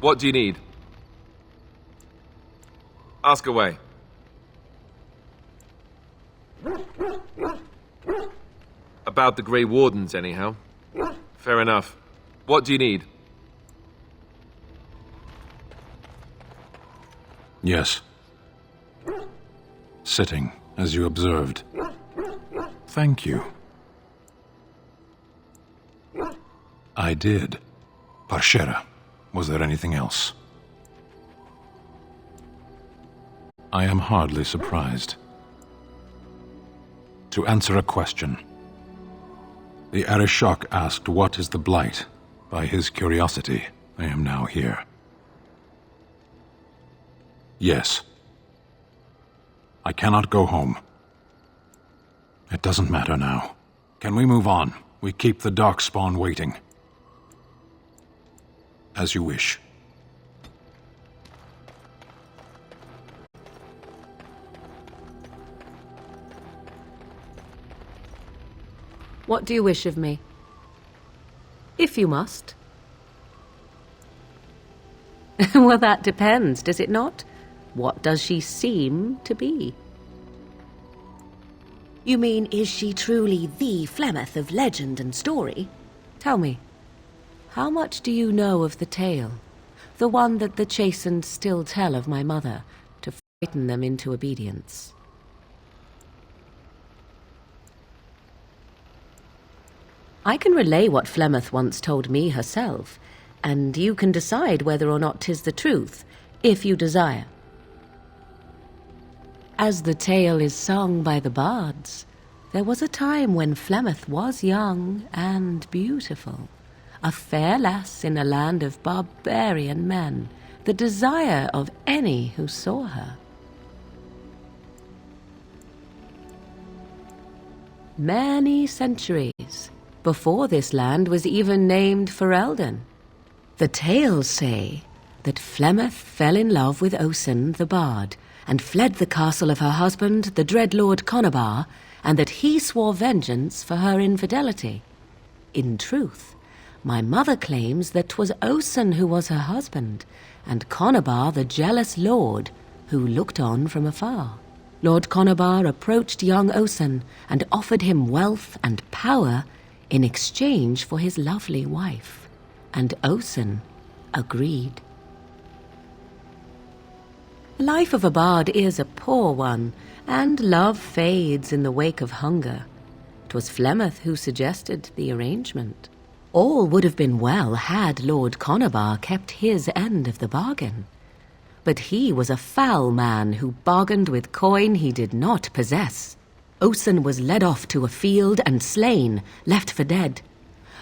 What do you need? Ask away. About the Grey Wardens, anyhow. Fair enough. What do you need? Yes. Sitting, as you observed. Thank you. I did. Parshera, was there anything else? I am hardly surprised. To answer a question. The Arishok asked what is the Blight. By his curiosity, I am now here. Yes. I cannot go home. It doesn't matter now. Can we move on? We keep the Darkspawn waiting. As you wish. What do you wish of me? If you must. Well, that depends, does it not? What does she seem to be? You mean, is she truly the Flemeth of legend and story? Tell me, how much do you know of the tale? The one that the Chastened still tell of my mother, to frighten them into obedience. I can relay what Flemeth once told me herself, and you can decide whether or not 'tis the truth, if you desire. As the tale is sung by the bards, there was a time when Flemeth was young and beautiful, a fair lass in a land of barbarian men, the desire of any who saw her. Many centuries before this land was even named Ferelden. The tales say that Flemeth fell in love with Osen the Bard, and fled the castle of her husband, the dread Lord Conabar, and that he swore vengeance for her infidelity. In truth, my mother claims that 'twas Osen who was her husband, and Conabar the jealous lord who looked on from afar. Lord Conabar approached young Osen and offered him wealth and power in exchange for his lovely wife, and Osen agreed. The life of a bard is a poor one, and love fades in the wake of hunger. 'Twas Flemeth who suggested the arrangement. All would have been well had Lord Conabar kept his end of the bargain. But he was a foul man who bargained with coin he did not possess. Osen was led off to a field and slain, left for dead.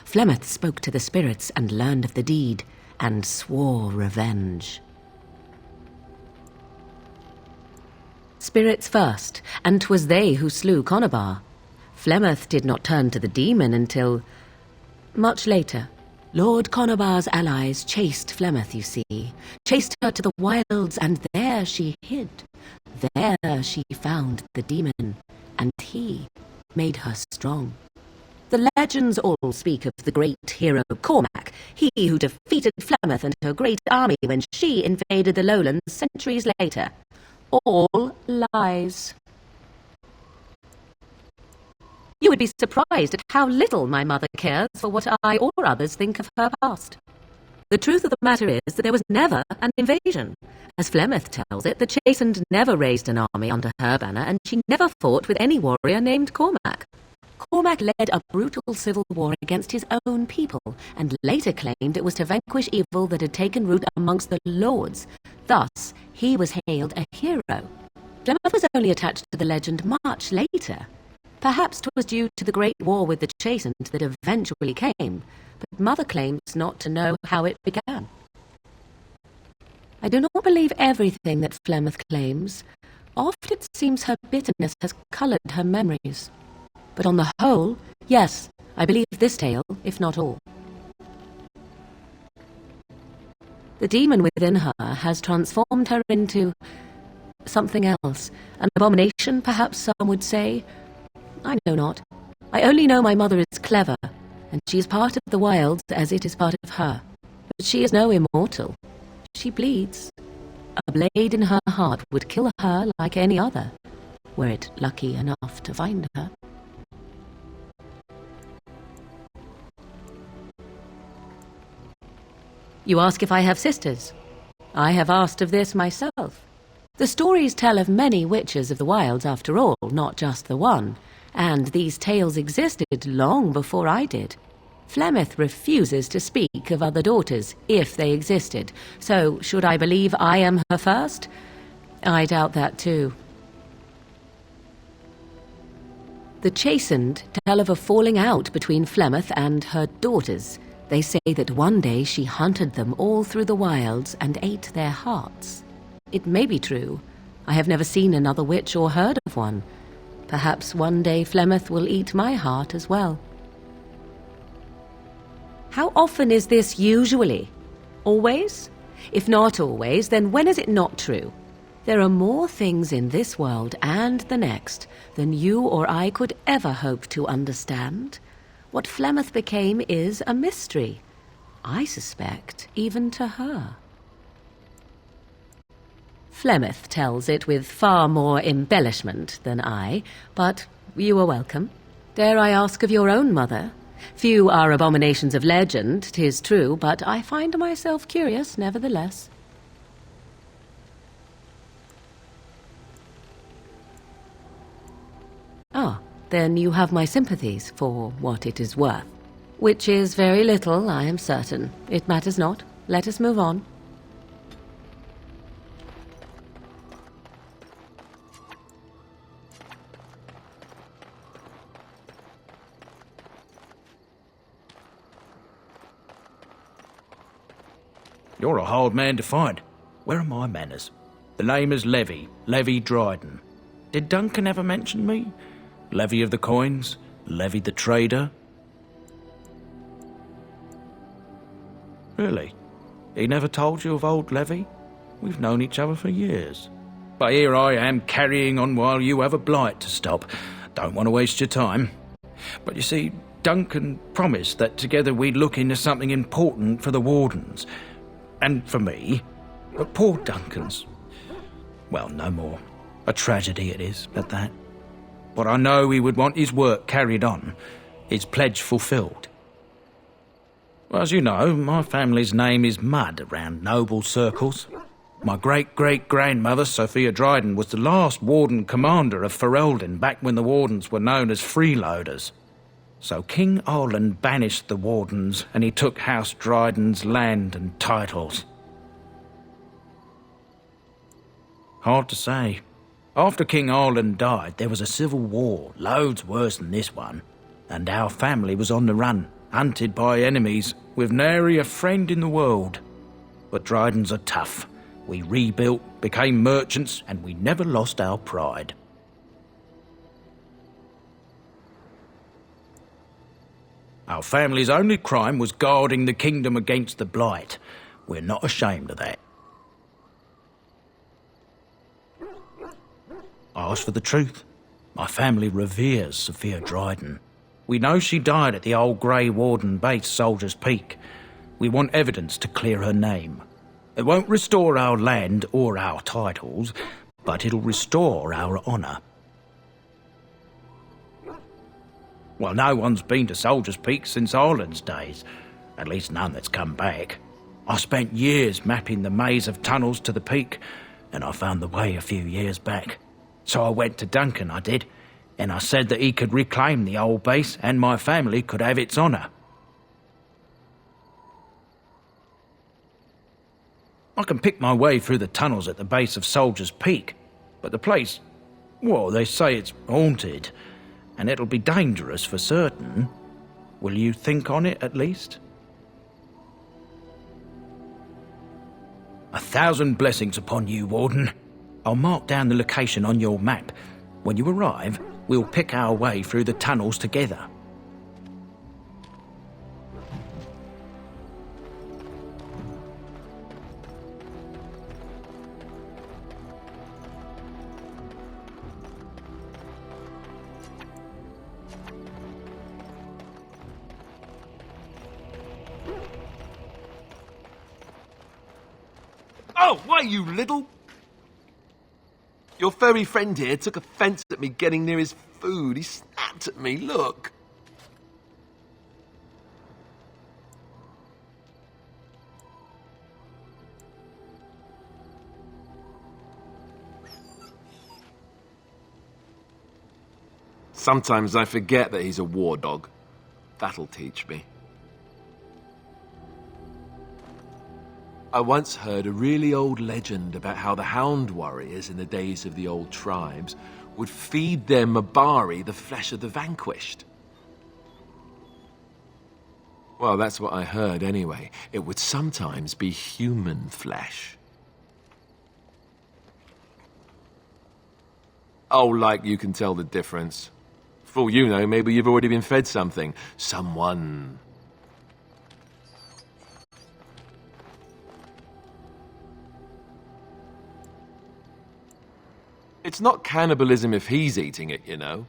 Flemeth spoke to the spirits and learned of the deed, and swore revenge. Spirits first, and 'twas they who slew Conabar. Flemeth did not turn to the demon until much later. Lord Conabar's allies chased Flemeth, you see, chased her to the wilds, and there she hid. There she found the demon, and he made her strong. The legends all speak of the great hero Cormac, he who defeated Flemeth and her great army when she invaded the lowlands centuries later. All lies. You would be surprised at how little my mother cares for what I or others think of her past. The truth of the matter is that there was never an invasion. As Flemeth tells it, the Chastened never raised an army under her banner, and she never fought with any warrior named Cormac. Cormac led a brutal civil war against his own people, and later claimed it was to vanquish evil that had taken root amongst the lords. Thus, he was hailed a hero. Flemeth was only attached to the legend much later. Perhaps 'twas due to the great war with the Chastened that eventually came, but Mother claims not to know how it began. I do not believe everything that Flemeth claims. Oft it seems her bitterness has coloured her memories. But on the whole, yes, I believe this tale, if not all. The demon within her has transformed her into something else. An abomination, perhaps some would say. I know not. I only know my mother is clever, and she is part of the wilds as it is part of her. But she is no immortal. she bleeds. A blade in her heart would kill her like any other, were it lucky enough to find her. You ask if I have sisters. I have asked of this myself. The stories tell of many witches of the wilds after all, not just the one, and these tales existed long before I did. Flemeth refuses to speak of other daughters, if they existed, so should I believe I am her first? I doubt that too. The Chastened tell of a falling out between Flemeth and her daughters. They say that one day she hunted them all through the wilds and ate their hearts. It may be true. I have never seen another witch or heard of one. Perhaps one day Flemeth will eat my heart as well. How often is this usually? Always? If not always, then when is it not true? There are more things in this world and the next than you or I could ever hope to understand. What Flemeth became is a mystery, I suspect, even to her. Flemeth tells it with far more embellishment than I, but you are welcome. Dare I ask of your own mother? Few are abominations of legend, 'tis true, but I find myself curious nevertheless. Ah, then you have my sympathies for what it is worth. Which is very little, I am certain. It matters not. Let us move on. You're a hard man to find. Where are my manners? The name is Levy Dryden. Did Duncan ever mention me? Levy of the coins? Levy the trader? Really? He never told you of old Levy? We've known each other for years. But here I am carrying on while you have a blight to stop. Don't want to waste your time. But you see, Duncan promised that together we'd look into something important for the Wardens. And for me. But poor Duncan's... well, no more. A tragedy it is, at that. But I know he would want his work carried on, his pledge fulfilled. Well, as you know, my family's name is mud around noble circles. My great-great-grandmother, Sophia Dryden, was the last Warden Commander of Ferelden back when the Wardens were known as freeloaders. So King Arland banished the Wardens and he took House Dryden's land and titles. Hard to say. After King Arland died, there was a civil war, loads worse than this one, and our family was on the run, hunted by enemies, with nary a friend in the world. But Drydens are tough. We rebuilt, became merchants, and we never lost our pride. Our family's only crime was guarding the kingdom against the blight. We're not ashamed of that. Ask for the truth. My family reveres Sophia Dryden. We know she died at the old Grey Warden base, Soldier's Peak. We want evidence to clear her name. It won't restore our land or our titles, but it'll restore our honour. Well, no one's been to Soldier's Peak since Arland's days. At least none that's come back. I spent years mapping the maze of tunnels to the peak, and I found the way a few years back. So I went to Duncan, I did, and I said that he could reclaim the old base and my family could have its honour. I can pick my way through the tunnels at the base of Soldier's Peak, but the place, well, they say it's haunted, and it'll be dangerous for certain. Will you think on it, at least? 1,000 blessings upon you, Warden. I'll mark down the location on your map. When you arrive, we'll pick our way through the tunnels together. Oh, why, you little... Your furry friend here took offence at me getting near his food. He snapped at me, look. Sometimes I forget that he's a war dog. That'll teach me. I once heard a really old legend about how the Hound warriors in the days of the old tribes would feed their Mabari the flesh of the vanquished. Well, that's what I heard anyway. It would sometimes be human flesh. Oh, like you can tell the difference. For all you know, maybe you've already been fed something. Someone. It's not cannibalism if he's eating it, you know.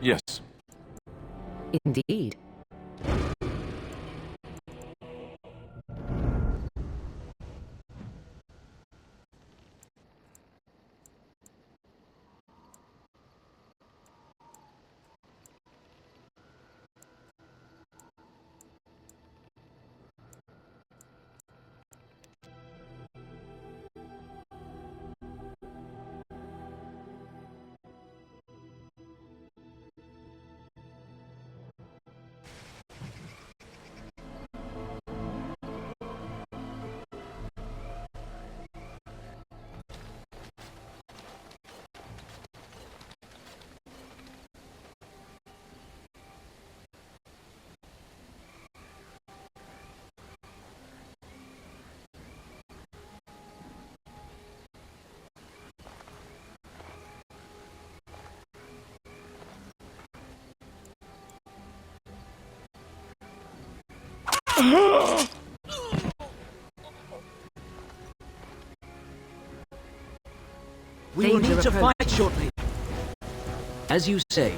Yes. Indeed. We will Danger need to approaching. fight shortly. As you say.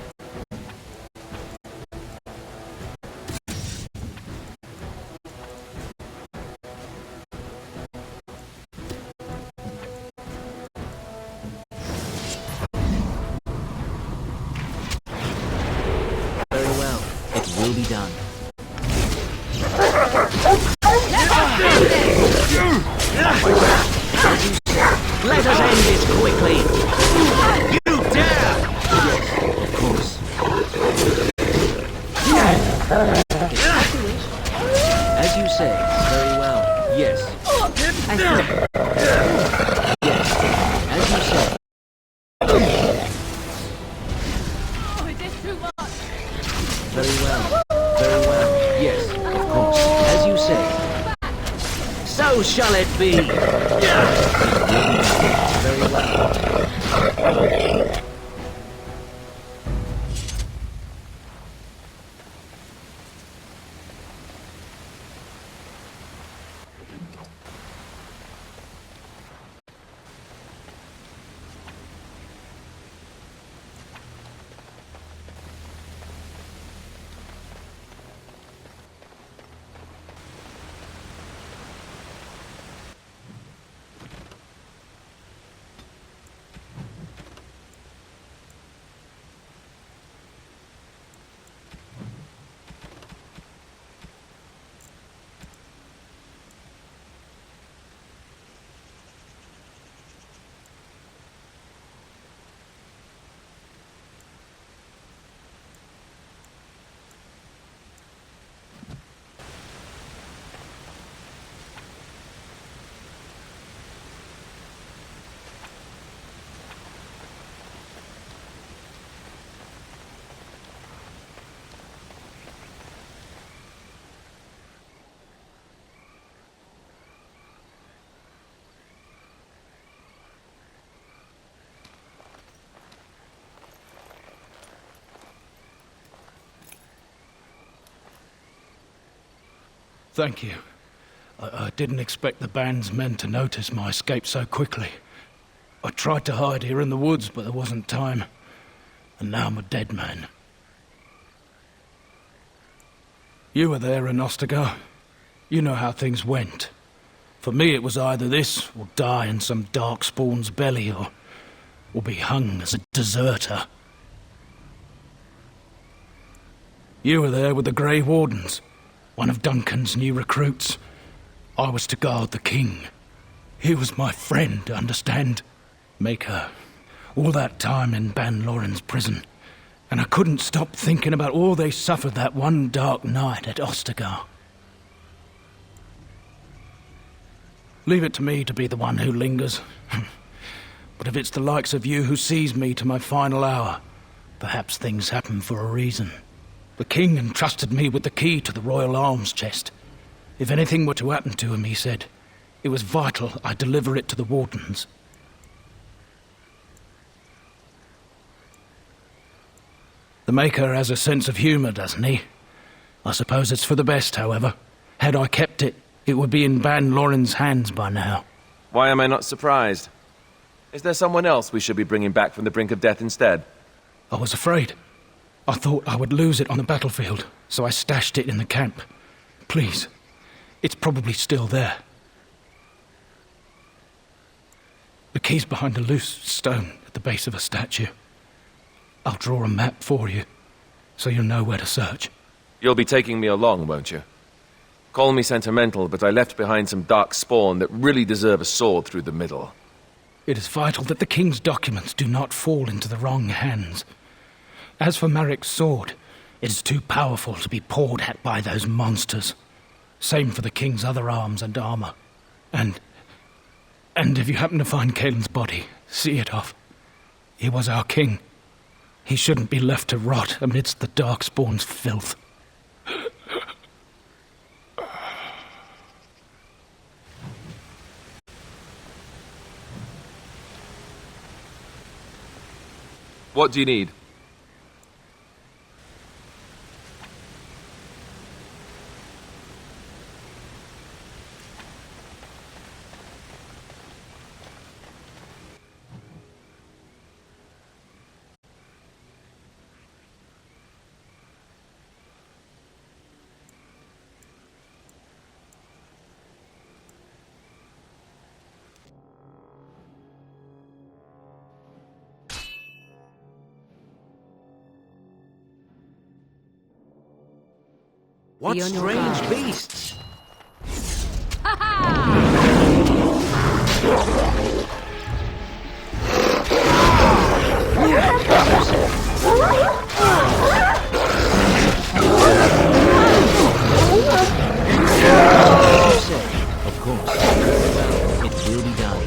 Very well. It will be done. Let us end this quickly! You dare! Of course. As you say, very well. Yes. I see. Yes. As you say. Very well. Very well. Yes, of course. As you say. So shall it be! Very well. Thank you. I didn't expect the band's men to notice my escape so quickly. I tried to hide here in the woods, but there wasn't time. And now I'm a dead man. You were there in Ostagar. You know how things went. For me, it was either this, or die in some darkspawn's belly, or be hung as a deserter. You were there with the Grey Wardens, one of Duncan's new recruits. I was to guard the king. He was my friend, understand? Maker. All that time in Ban Loren's prison. And I couldn't stop thinking about all they suffered that one dark night at Ostagar. Leave it to me to be the one who lingers. But if it's the likes of you who sees me to my final hour, perhaps things happen for a reason. The king entrusted me with the key to the royal arms chest. If anything were to happen to him, he said, it was vital I deliver it to the Wardens. The Maker has a sense of humour, doesn't he? I suppose it's for the best, however. Had I kept it, it would be in Ban Loren's hands by now. Why am I not surprised? Is there someone else we should be bringing back from the brink of death instead? I was afraid. I thought I would lose it on the battlefield, so I stashed it in the camp. Please, it's probably still there. The key's behind a loose stone at the base of a statue. I'll draw a map for you, so you'll know where to search. You'll be taking me along, won't you? Call me sentimental, but I left behind some dark spawn that really deserve a sword through the middle. It is vital that the king's documents do not fall into the wrong hands. As for Marik's sword, it is too powerful to be pawed at by those monsters. Same for the king's other arms and armor. And if you happen to find Caelan's body, see it off. He was our king. He shouldn't be left to rot amidst the Darkspawn's filth. What do you need? What Be on your strange guard. beasts! Of course. Well, it will be done.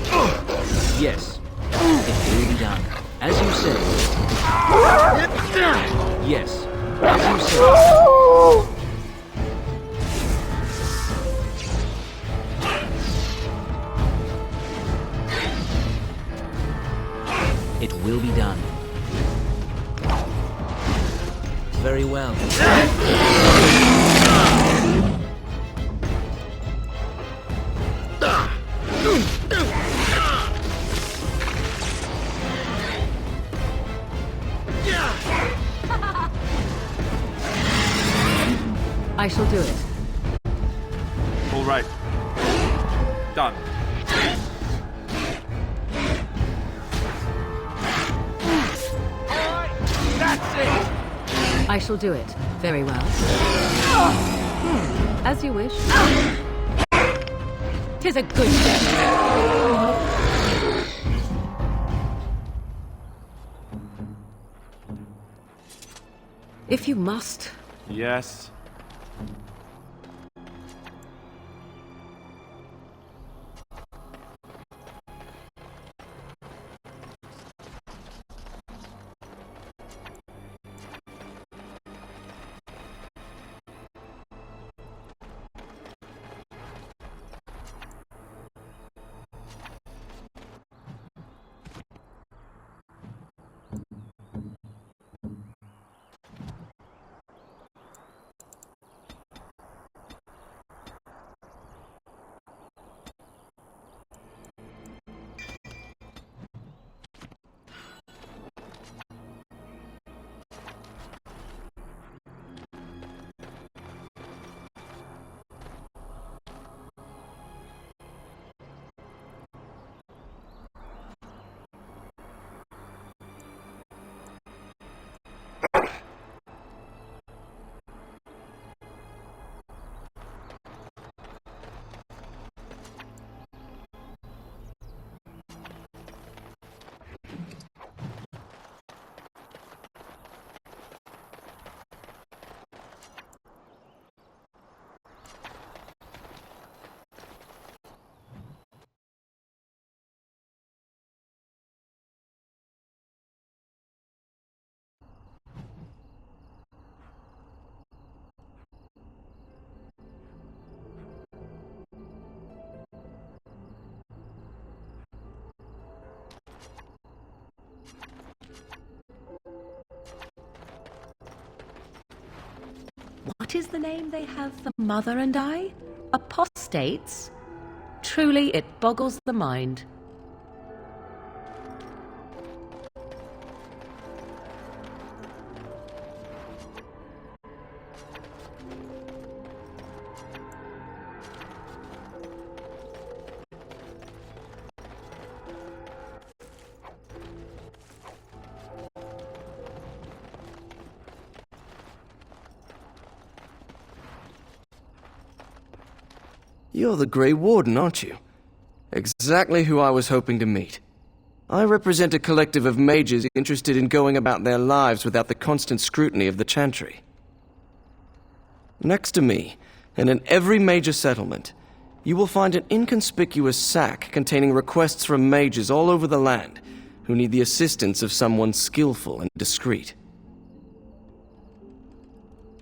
Yes, it will be done. As you say. Yes, as you say. It will be done. Very well. I shall do it. All right. Done. I shall do it. Very well. As you wish. 'Tis a good thing. If you must. Yes. What is the name they have for Mother and I? Apostates? Truly, it boggles the mind. You're the Grey Warden, aren't you? Exactly who I was hoping to meet. I represent a collective of mages interested in going about their lives without the constant scrutiny of the Chantry. Next to me, and in every major settlement, you will find an inconspicuous sack containing requests from mages all over the land who need the assistance of someone skillful and discreet.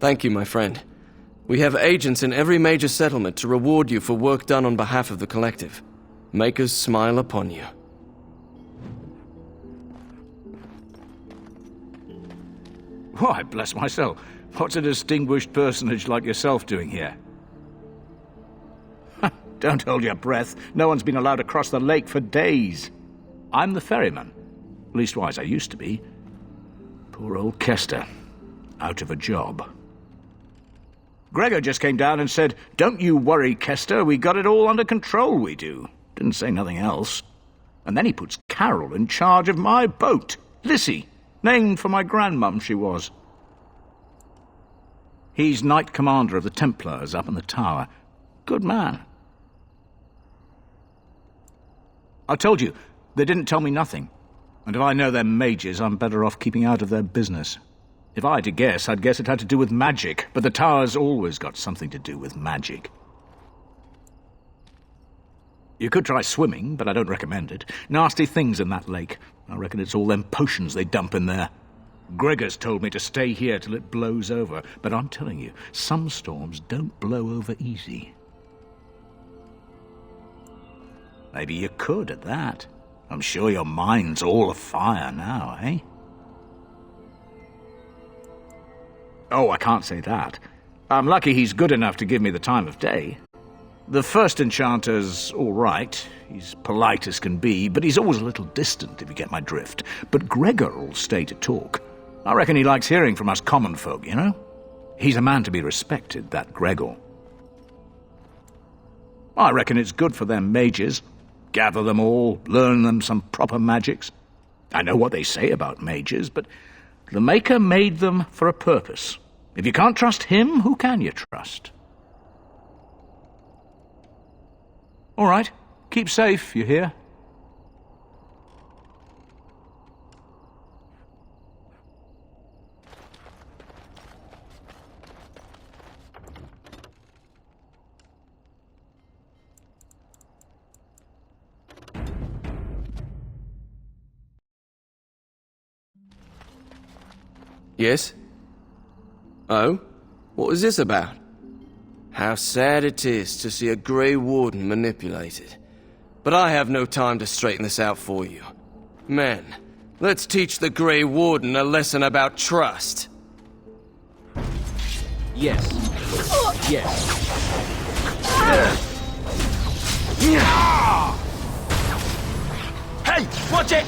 Thank you, my friend. We have agents in every major settlement to reward you for work done on behalf of the collective. Make us smile upon you. Why, bless my soul, what's a distinguished personage like yourself doing here? Don't hold your breath. No one's been allowed across the lake for days. I'm the ferryman. Leastwise, I used to be. Poor old Kester. Out of a job. Gregor just came down and said, "Don't you worry, Kester, we got it all under control, we do." Didn't say nothing else. And then he puts Carol in charge of my boat. Lissy, named for my grandmum she was. He's Knight Commander of the Templars up in the tower. Good man. I told you, they didn't tell me nothing. And if I know they're mages, I'm better off keeping out of their business. If I had to guess, I'd guess it had to do with magic, but the tower's always got something to do with magic. You could try swimming, but I don't recommend it. Nasty things in that lake. I reckon it's all them potions they dump in there. Gregor's told me to stay here till it blows over, but I'm telling you, some storms don't blow over easy. Maybe you could at that. I'm sure your mind's all afire now, eh? Oh, I can't say that. I'm lucky he's good enough to give me the time of day. The first enchanter's all right. He's polite as can be, but he's always a little distant, if you get my drift. But Gregor'll stay to talk. I reckon he likes hearing from us common folk, you know? He's a man to be respected, that Gregor. I reckon it's good for them mages. Gather them all, learn them some proper magics. I know what they say about mages, but the Maker made them for a purpose. If you can't trust him, who can you trust? All right, keep safe, you hear? Yes? Oh? What was this about? How sad it is to see a Grey Warden manipulated. But I have no time to straighten this out for you. Men, let's teach the Grey Warden a lesson about trust. Yes. Yes. Hey, watch it!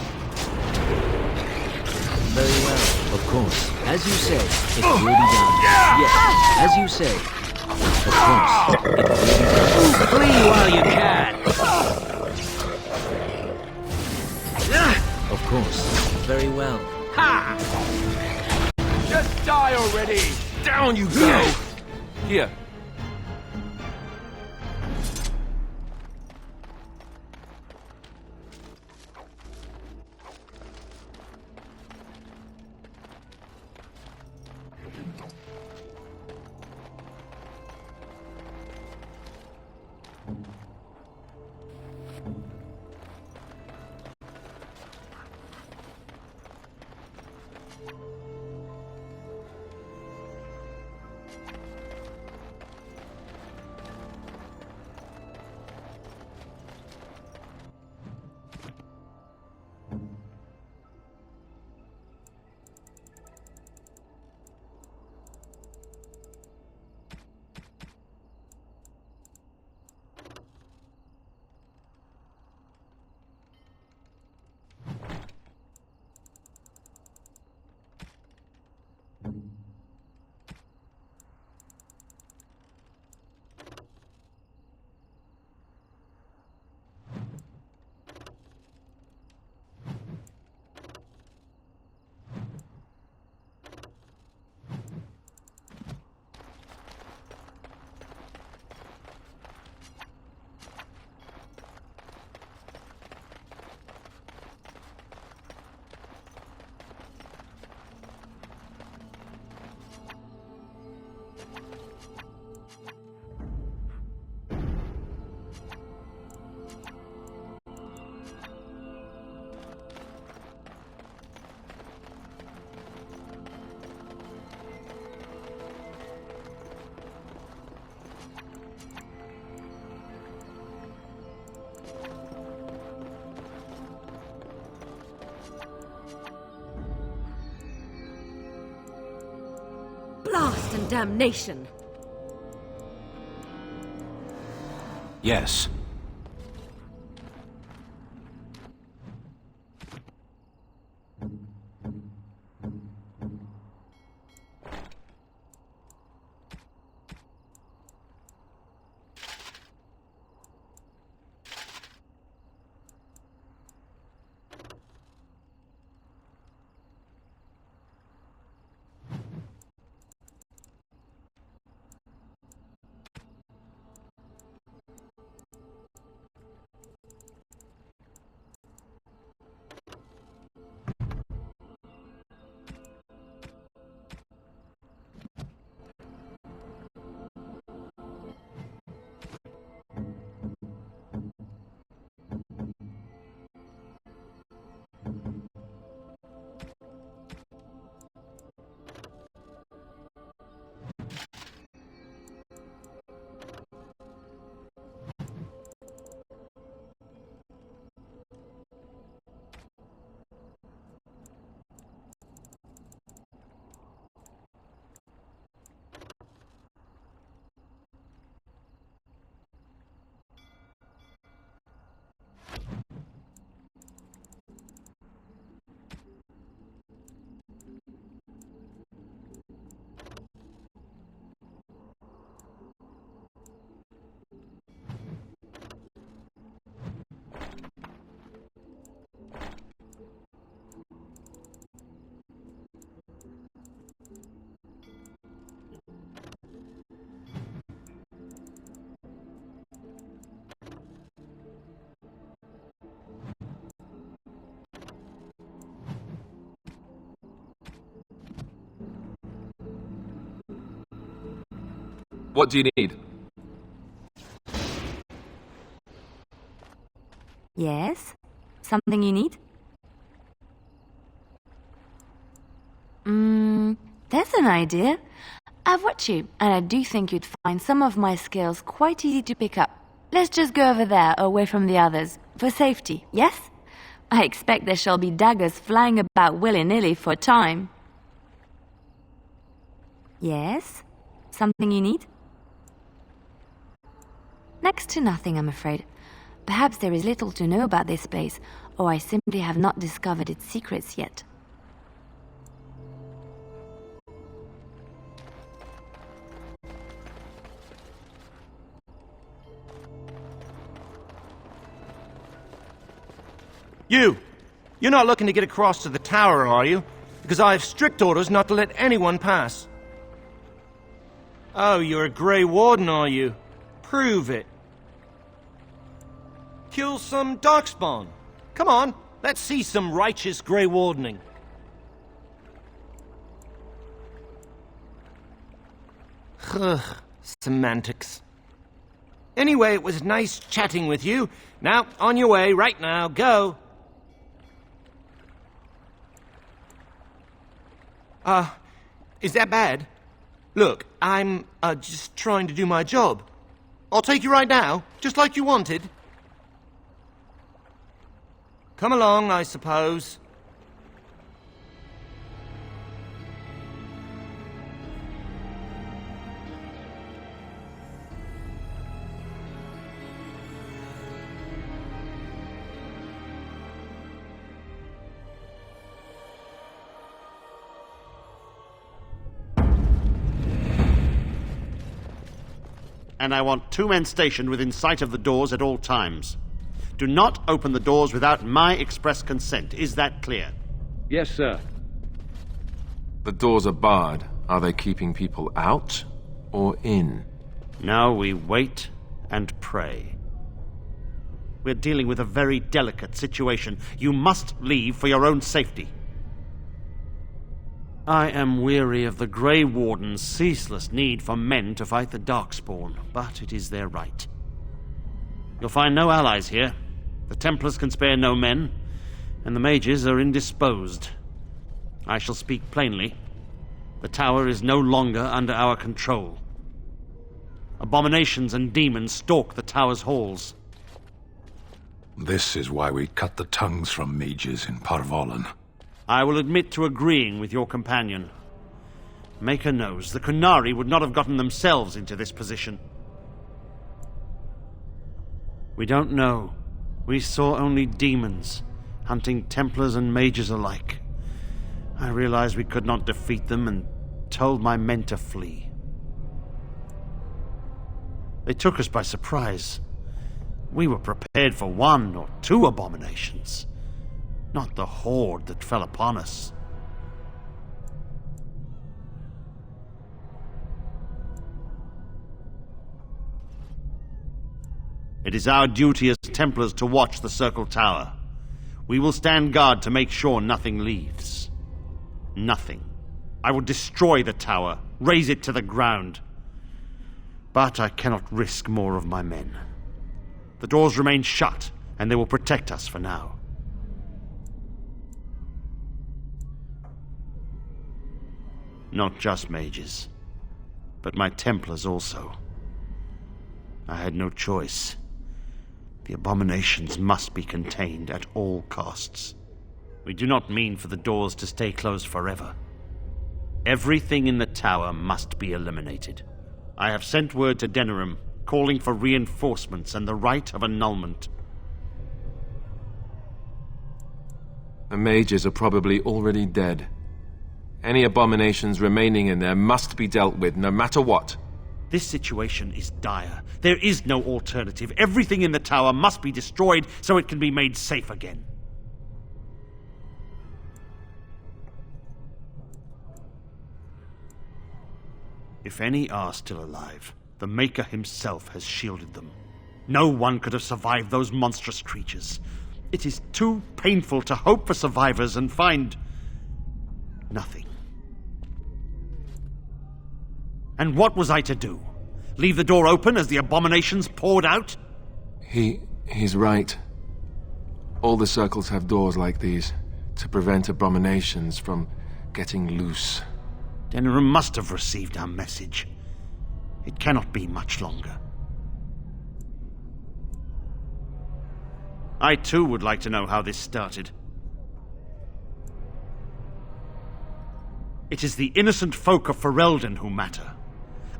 Very well. Of course. As you say, it will be done. Yes. As you say. Of course. It will be done. Flee while you can. Of course. Very well. Ha! Just die already! Down you go! Here. disgust and damnation. Yes. What do you need? Yes? Something you need? That's an idea. I've watched you, and I do think you'd find some of my skills quite easy to pick up. Let's just go over there, away from the others, for safety, yes? I expect there shall be daggers flying about willy-nilly for time. Yes? Something you need? Next to nothing, I'm afraid. Perhaps there is little to know about this place, or I simply have not discovered its secrets yet. You're not looking to get across to the tower, are you? Because I have strict orders not to let anyone pass. Oh, you're a Grey Warden, are you? Prove it. Kill some Darkspawn. Come on, let's see some righteous Grey Wardening. Ugh, semantics. Anyway, it was nice chatting with you. Now, on your way, right now, go. Is that bad? Look, I'm, just trying to do my job. I'll take you right now, just like you wanted. Come along, I suppose. And I want 2 men stationed within sight of the doors at all times. Do not open the doors without my express consent. Is that clear? Yes, sir. The doors are barred. Are they keeping people out or in? Now we wait and pray. We're dealing with a very delicate situation. You must leave for your own safety. I am weary of the Grey Warden's ceaseless need for men to fight the Darkspawn, but it is their right. You'll find no allies here. The Templars can spare no men, and the mages are indisposed. I shall speak plainly. The tower is no longer under our control. Abominations and demons stalk the tower's halls. This is why we cut the tongues from mages in Parvolan. I will admit to agreeing with your companion. Maker knows the Qunari would not have gotten themselves into this position. We don't know. We saw only demons, hunting Templars and mages alike. I realized we could not defeat them and told my men to flee. They took us by surprise. We were prepared for 1 or 2 abominations, not the horde that fell upon us. It is our duty as Templars to watch the Circle Tower. We will stand guard to make sure nothing leaves. Nothing. I will destroy the tower, raze it to the ground. But I cannot risk more of my men. The doors remain shut, and they will protect us for now. Not just mages, but my Templars also. I had no choice. The abominations must be contained at all costs. We do not mean for the doors to stay closed forever. Everything in the tower must be eliminated. I have sent word to Denerim, calling for reinforcements and the right of annulment. The mages are probably already dead. Any abominations remaining in there must be dealt with, no matter what. This situation is dire. There is no alternative. Everything in the tower must be destroyed so it can be made safe again. If any are still alive, the Maker himself has shielded them. No one could have survived those monstrous creatures. It is too painful to hope for survivors and find nothing. And what was I to do? Leave the door open as the abominations poured out? He's right. All the circles have doors like these, to prevent abominations from getting loose. Denerim must have received our message. It cannot be much longer. I too would like to know how this started. It is the innocent folk of Ferelden who matter.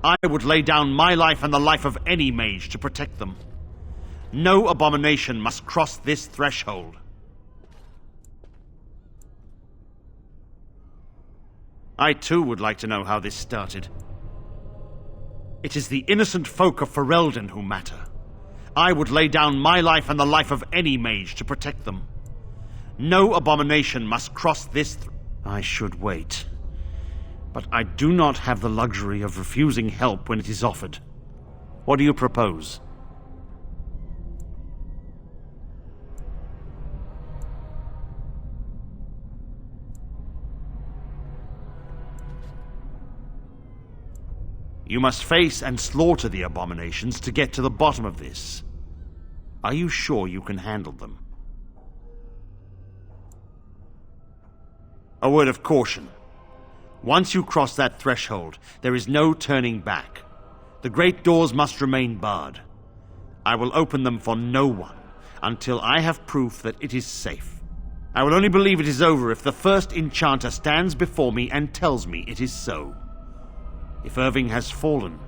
I would lay down my life and the life of any mage to protect them. No abomination must cross this threshold. I too would like to know how this started. It is the innocent folk of Ferelden who matter. I would lay down my life and the life of any mage to protect them. No abomination must cross this I should wait. But I do not have the luxury of refusing help when it is offered. What do you propose? You must face and slaughter the abominations to get to the bottom of this. Are you sure you can handle them? A word of caution. Once you cross that threshold, there is no turning back. The great doors must remain barred. I will open them for no one until I have proof that it is safe. I will only believe it is over if the first enchanter stands before me and tells me it is so. If Irving has fallen,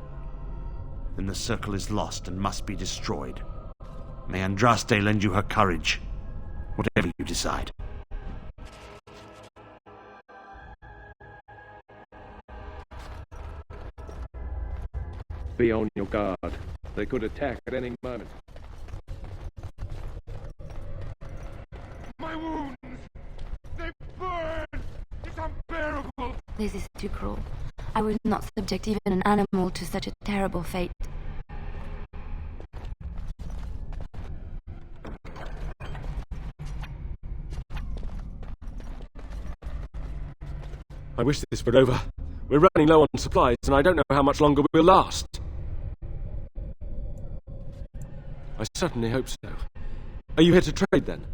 then the circle is lost and must be destroyed. May Andraste lend you her courage, whatever you decide. Be on your guard. They could attack at any moment. My wounds! They burn! It's unbearable! This is too cruel. I would not subject even an animal to such a terrible fate. I wish this were over. We're running low on supplies, and I don't know how much longer we'll last. I certainly hope so. Are you here to trade, then?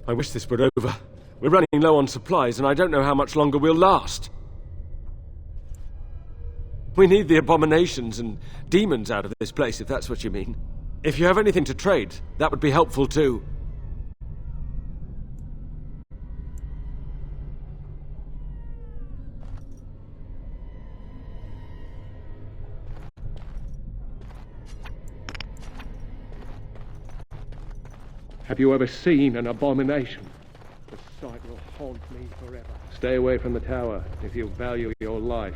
I wish this were over. We're running low on supplies, and I don't know how much longer we'll last. We need the abominations and demons out of this place, if that's what you mean. If you have anything to trade, that would be helpful too. Have you ever seen an abomination? The sight will haunt me forever. Stay away from the tower if you value your life.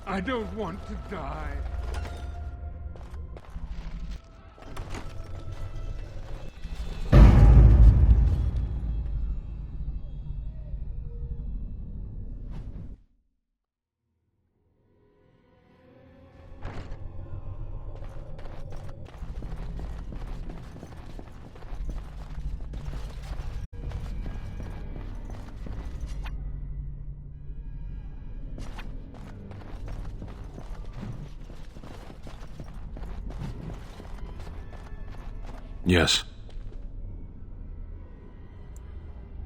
I don't want to die. Yes.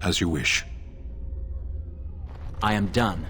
As you wish. I am done.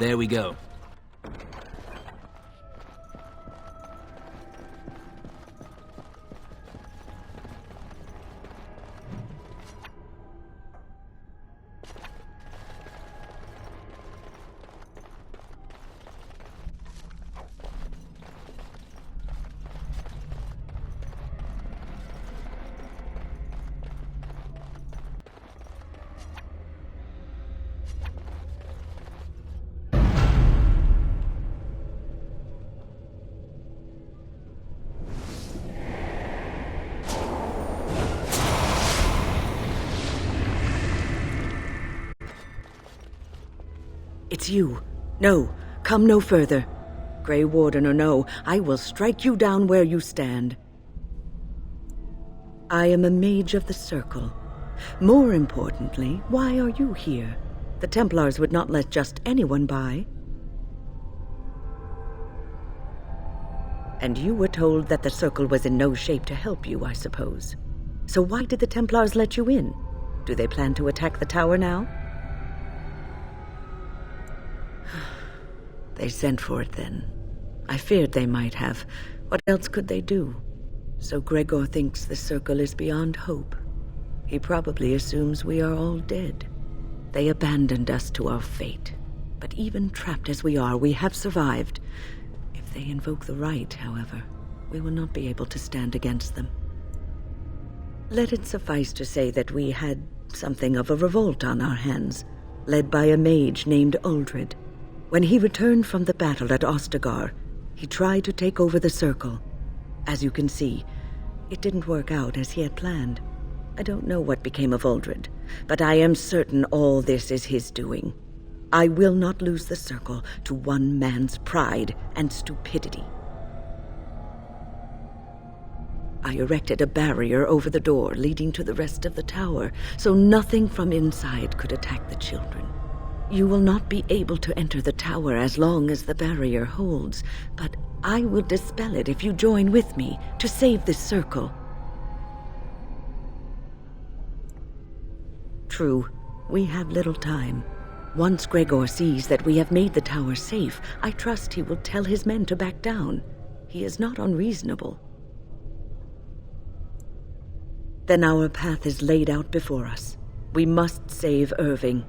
There we go. It's you. No, come no further. Grey Warden or no, I will strike you down where you stand. I am a mage of the Circle. More importantly, why are you here? The Templars would not let just anyone by. And you were told that the Circle was in no shape to help you, I suppose. So why did the Templars let you in? Do they plan to attack the tower now? They sent for it then. I feared they might have. What else could they do? So Gregor thinks the Circle is beyond hope. He probably assumes we are all dead. They abandoned us to our fate. But even trapped as we are, we have survived. If they invoke the right, however, we will not be able to stand against them. Let it suffice to say that we had something of a revolt on our hands, led by a mage named Uldred. When he returned from the battle at Ostagar, he tried to take over the Circle. As you can see, it didn't work out as he had planned. I don't know what became of Uldred, but I am certain all this is his doing. I will not lose the Circle to one man's pride and stupidity. I erected a barrier over the door leading to the rest of the tower, so nothing from inside could attack the children. You will not be able to enter the tower as long as the barrier holds, but I will dispel it if you join with me to save this Circle. True, we have little time. Once Gregor sees that we have made the tower safe, I trust he will tell his men to back down. He is not unreasonable. Then our path is laid out before us. We must save Irving.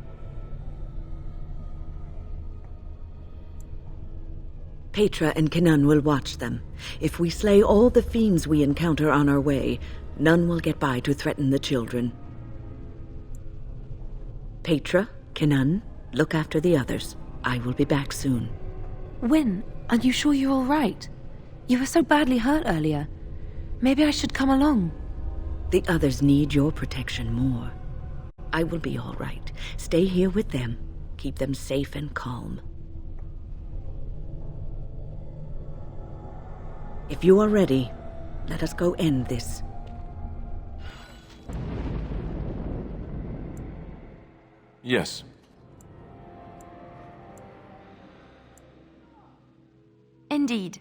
Petra and Kenan will watch them. If we slay all the fiends we encounter on our way, none will get by to threaten the children. Petra, Kenan, look after the others. I will be back soon. Wyn, are you sure you're all right? You were so badly hurt earlier. Maybe I should come along. The others need your protection more. I will be all right. Stay here with them. Keep them safe and calm. If you are ready, let us go end this. Yes. Indeed.